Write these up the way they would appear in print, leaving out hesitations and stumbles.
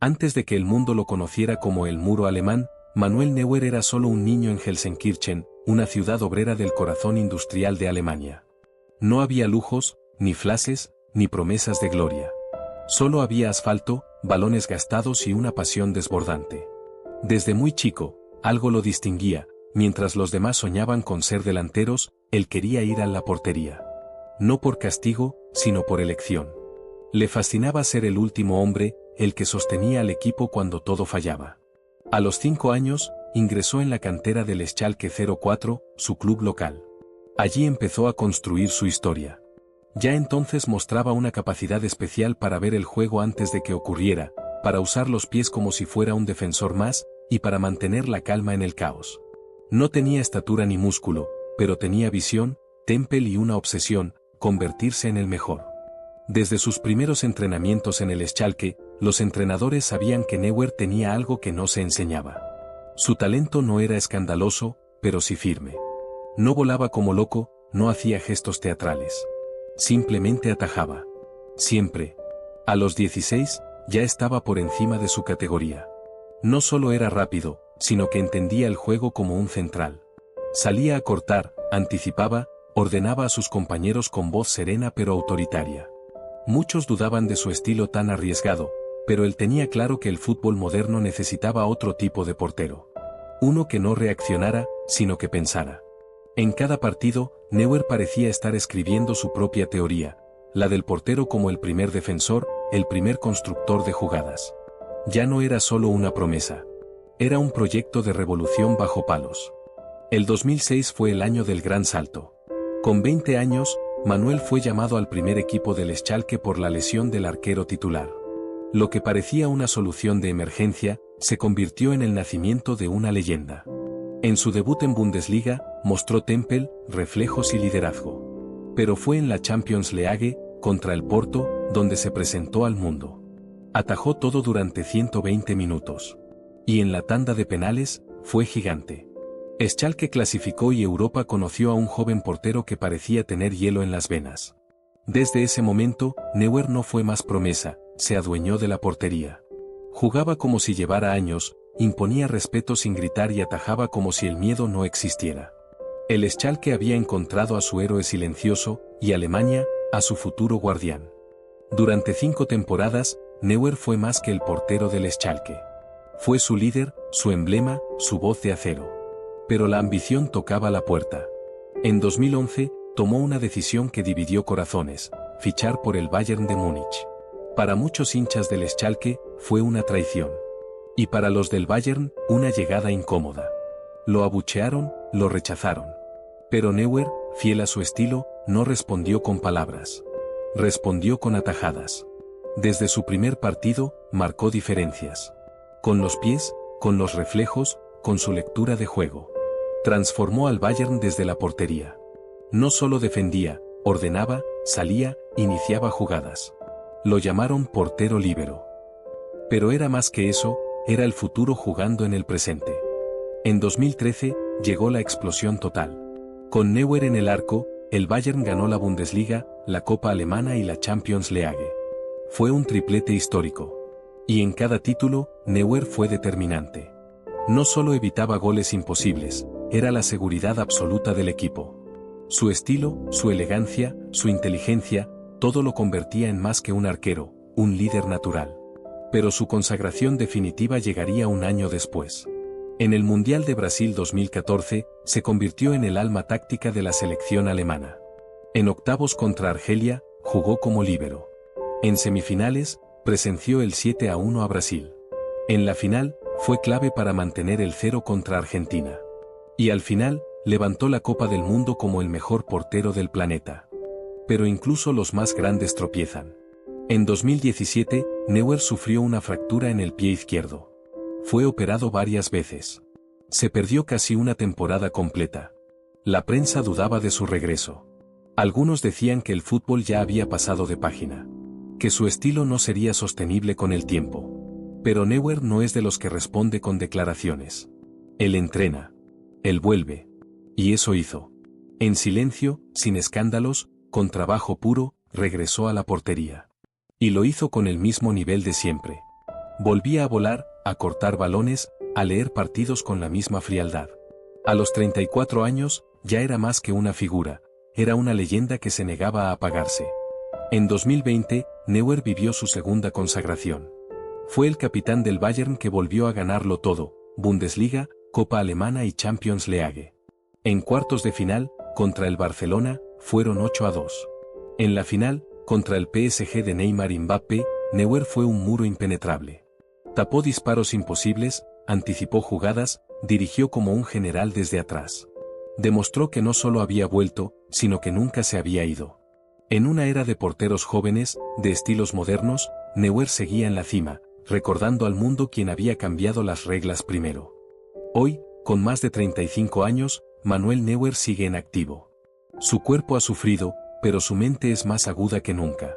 Antes de que el mundo lo conociera como el muro alemán, Manuel Neuer era solo un niño en Gelsenkirchen, una ciudad obrera del corazón industrial de Alemania. No había lujos, ni flashes, ni promesas de gloria. Solo había asfalto, balones gastados y una pasión desbordante. Desde muy chico, algo lo distinguía, mientras los demás soñaban con ser delanteros, él quería ir a la portería. No por castigo, sino por elección. Le fascinaba ser el último hombre, el que sostenía al equipo cuando todo fallaba. A los 5 años, ingresó en la cantera del Schalke 04, su club local. Allí empezó a construir su historia. Ya entonces mostraba una capacidad especial para ver el juego antes de que ocurriera, para usar los pies como si fuera un defensor más, y para mantener la calma en el caos. No tenía estatura ni músculo, pero tenía visión, temple y una obsesión, convertirse en el mejor. Desde sus primeros entrenamientos en el Schalke, los entrenadores sabían que Neuer tenía algo que no se enseñaba. Su talento no era escandaloso, pero sí firme. No volaba como loco, no hacía gestos teatrales. Simplemente atajaba. Siempre. A los 16, ya estaba por encima de su categoría. No solo era rápido, sino que entendía el juego como un central. Salía a cortar, anticipaba, ordenaba a sus compañeros con voz serena pero autoritaria. Muchos dudaban de su estilo tan arriesgado, pero él tenía claro que el fútbol moderno necesitaba otro tipo de portero. Uno que no reaccionara, sino que pensara. En cada partido, Neuer parecía estar escribiendo su propia teoría, la del portero como el primer defensor, el primer constructor de jugadas. Ya no era solo una promesa. Era un proyecto de revolución bajo palos. El 2006 fue el año del gran salto. Con 20 años, Manuel fue llamado al primer equipo del Schalke por la lesión del arquero titular. Lo que parecía una solución de emergencia, se convirtió en el nacimiento de una leyenda. En su debut en Bundesliga, mostró temple, reflejos y liderazgo. Pero fue en la Champions League, contra el Porto, donde se presentó al mundo. Atajó todo durante 120 minutos. Y en la tanda de penales, fue gigante. Schalke clasificó y Europa conoció a un joven portero que parecía tener hielo en las venas. Desde ese momento, Neuer no fue más promesa, se adueñó de la portería. Jugaba como si llevara años, imponía respeto sin gritar y atajaba como si el miedo no existiera. El Schalke había encontrado a su héroe silencioso, y Alemania, a su futuro guardián. Durante 5 temporadas, Neuer fue más que el portero del Schalke. Fue su líder, su emblema, su voz de acero. Pero la ambición tocaba la puerta. En 2011, tomó una decisión que dividió corazones, fichar por el Bayern de Múnich. Para muchos hinchas del Schalke, fue una traición. Y para los del Bayern, una llegada incómoda. Lo abuchearon, lo rechazaron. Pero Neuer, fiel a su estilo, no respondió con palabras. Respondió con atajadas. Desde su primer partido, marcó diferencias. Con los pies, con los reflejos, con su lectura de juego. Transformó al Bayern desde la portería. No solo defendía, ordenaba, salía, iniciaba jugadas. Lo llamaron portero líbero. Pero era más que eso, era el futuro jugando en el presente. En 2013, llegó la explosión total. Con Neuer en el arco, el Bayern ganó la Bundesliga, la Copa Alemana y la Champions League. Fue un triplete histórico. Y en cada título, Neuer fue determinante. No solo evitaba goles imposibles, era la seguridad absoluta del equipo. Su estilo, su elegancia, su inteligencia, todo lo convertía en más que un arquero, un líder natural. Pero su consagración definitiva llegaría un año después. En el Mundial de Brasil 2014, se convirtió en el alma táctica de la selección alemana. En octavos contra Argelia, jugó como líbero. En semifinales, presenció el 7-1 a Brasil. En la final, fue clave para mantener el 0 contra Argentina. Y al final, levantó la Copa del Mundo como el mejor portero del planeta. Pero incluso los más grandes tropiezan. En 2017, Neuer sufrió una fractura en el pie izquierdo. Fue operado varias veces. Se perdió casi una temporada completa. La prensa dudaba de su regreso. Algunos decían que el fútbol ya había pasado de página. Que su estilo no sería sostenible con el tiempo. Pero Neuer no es de los que responde con declaraciones. Él entrena. Él vuelve. Y eso hizo. En silencio, sin escándalos, con trabajo puro, regresó a la portería. Y lo hizo con el mismo nivel de siempre. Volvía a volar, a cortar balones, a leer partidos con la misma frialdad. A los 34 años, ya era más que una figura, era una leyenda que se negaba a apagarse. En 2020, Neuer vivió su segunda consagración. Fue el capitán del Bayern que volvió a ganarlo todo, Bundesliga, Copa Alemana y Champions League. En cuartos de final, contra el Barcelona, fueron 8-2. En la final, contra el PSG de Neymar y Mbappé, Neuer fue un muro impenetrable. Tapó disparos imposibles, anticipó jugadas, dirigió como un general desde atrás. Demostró que no solo había vuelto, sino que nunca se había ido. En una era de porteros jóvenes, de estilos modernos, Neuer seguía en la cima, recordando al mundo quién había cambiado las reglas primero. Hoy, con más de 35 años, Manuel Neuer sigue en activo. Su cuerpo ha sufrido, pero su mente es más aguda que nunca.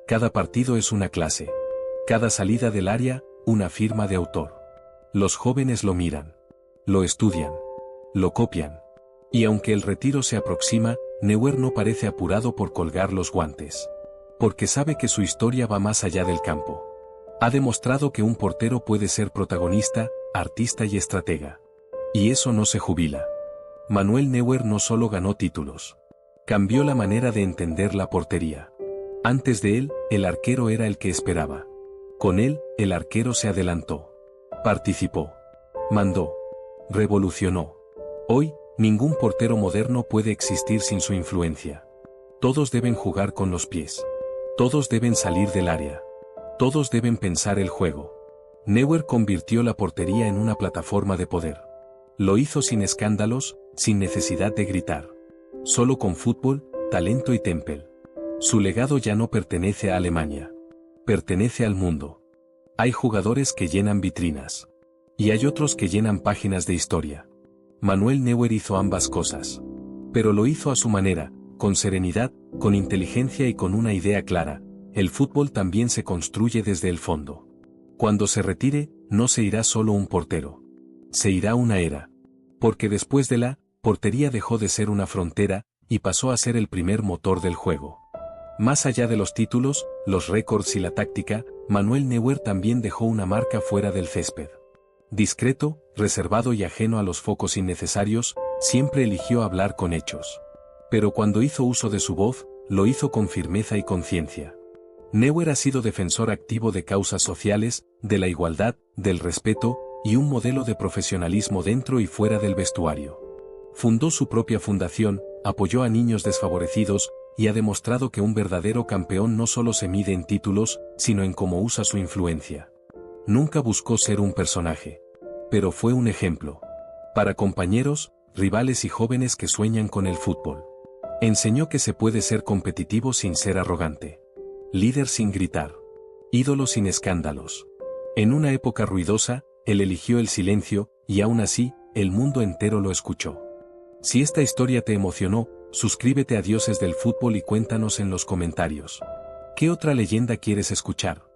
Cada partido es una clase. Cada salida del área, una firma de autor. Los jóvenes lo miran. Lo estudian. Lo copian. Y aunque el retiro se aproxima, Neuer no parece apurado por colgar los guantes. Porque sabe que su historia va más allá del campo. Ha demostrado que un portero puede ser protagonista, artista y estratega. Y eso no se jubila. Manuel Neuer no solo ganó títulos. Cambió la manera de entender la portería. Antes de él, el arquero era el que esperaba. Con él, el arquero se adelantó. Participó. Mandó. Revolucionó. Hoy, ningún portero moderno puede existir sin su influencia. Todos deben jugar con los pies. Todos deben salir del área. Todos deben pensar el juego. Neuer convirtió la portería en una plataforma de poder. Lo hizo sin escándalos, sin necesidad de gritar. Solo con fútbol, talento y temple. Su legado ya no pertenece a Alemania. Pertenece al mundo. Hay jugadores que llenan vitrinas. Y hay otros que llenan páginas de historia. Manuel Neuer hizo ambas cosas. Pero lo hizo a su manera, con serenidad, con inteligencia y con una idea clara. El fútbol también se construye desde el fondo. Cuando se retire, no se irá solo un portero. Se irá una era. Porque después de la portería dejó de ser una frontera, y pasó a ser el primer motor del juego. Más allá de los títulos, los récords y la táctica, Manuel Neuer también dejó una marca fuera del césped. Discreto, reservado y ajeno a los focos innecesarios, siempre eligió hablar con hechos. Pero cuando hizo uso de su voz, lo hizo con firmeza y conciencia. Neuer ha sido defensor activo de causas sociales, de la igualdad, del respeto, y un modelo de profesionalismo dentro y fuera del vestuario. Fundó su propia fundación, apoyó a niños desfavorecidos, y ha demostrado que un verdadero campeón no solo se mide en títulos, sino en cómo usa su influencia. Nunca buscó ser un personaje. Pero fue un ejemplo. Para compañeros, rivales y jóvenes que sueñan con el fútbol. Enseñó que se puede ser competitivo sin ser arrogante. Líder sin gritar. Ídolo sin escándalos. En una época ruidosa, él eligió el silencio, y aún así, el mundo entero lo escuchó. Si esta historia te emocionó, suscríbete a Dioses del Fútbol y cuéntanos en los comentarios. ¿Qué otra leyenda quieres escuchar?